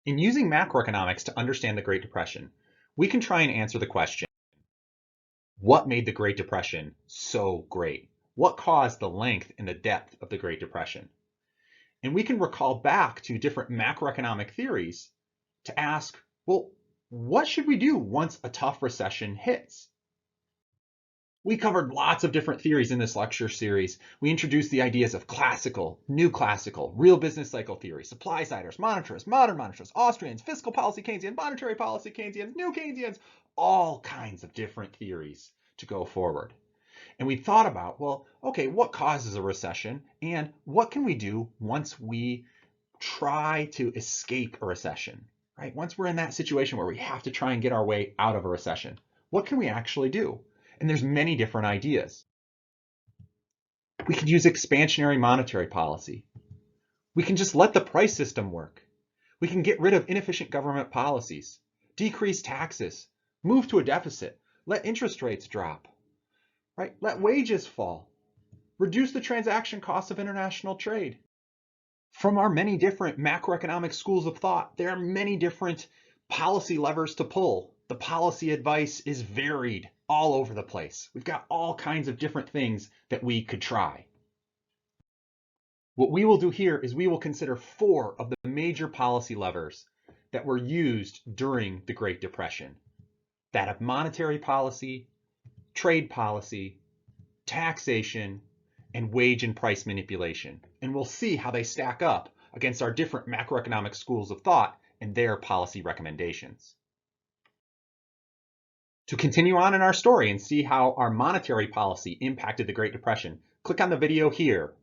In using macroeconomics to understand the Great Depression, we can try and answer the question, what made the Great Depression so great? What caused the length and the depth of the Great Depression? And we can recall back to different macroeconomic theories to ask, well, what should we do once a tough recession hits? We covered lots of different theories in this lecture series. We introduced the ideas of classical, new classical, real business cycle theory, supply-siders, monetarists, modern monetarists, Austrians, fiscal policy Keynesians, monetary policy Keynesians, new Keynesians, all kinds of different theories to go forward. And we thought about, well, okay, what causes a recession and what can we do once we try to escape a recession, right? Once we're in that situation where we have to try and get our way out of a recession, what can we actually do? And there's many different ideas. We could use expansionary monetary policy. We can just let the price system work. We can get rid of inefficient government policies, decrease taxes, move to a deficit, let interest rates drop, right? Let wages fall, reduce the transaction costs of international trade. From our many different macroeconomic schools of thought, there are many different policy levers to pull. The policy advice is varied all over the place. We've got all kinds of different things that we could try. What we will do here is we will consider 4 of the major policy levers that were used during the Great Depression. That of monetary policy, trade policy, taxation, and wage and price manipulation. And we'll see how they stack up against our different macroeconomic schools of thought and their policy recommendations. To continue on in our story and see how our monetary policy impacted the Great Depression, click on the video here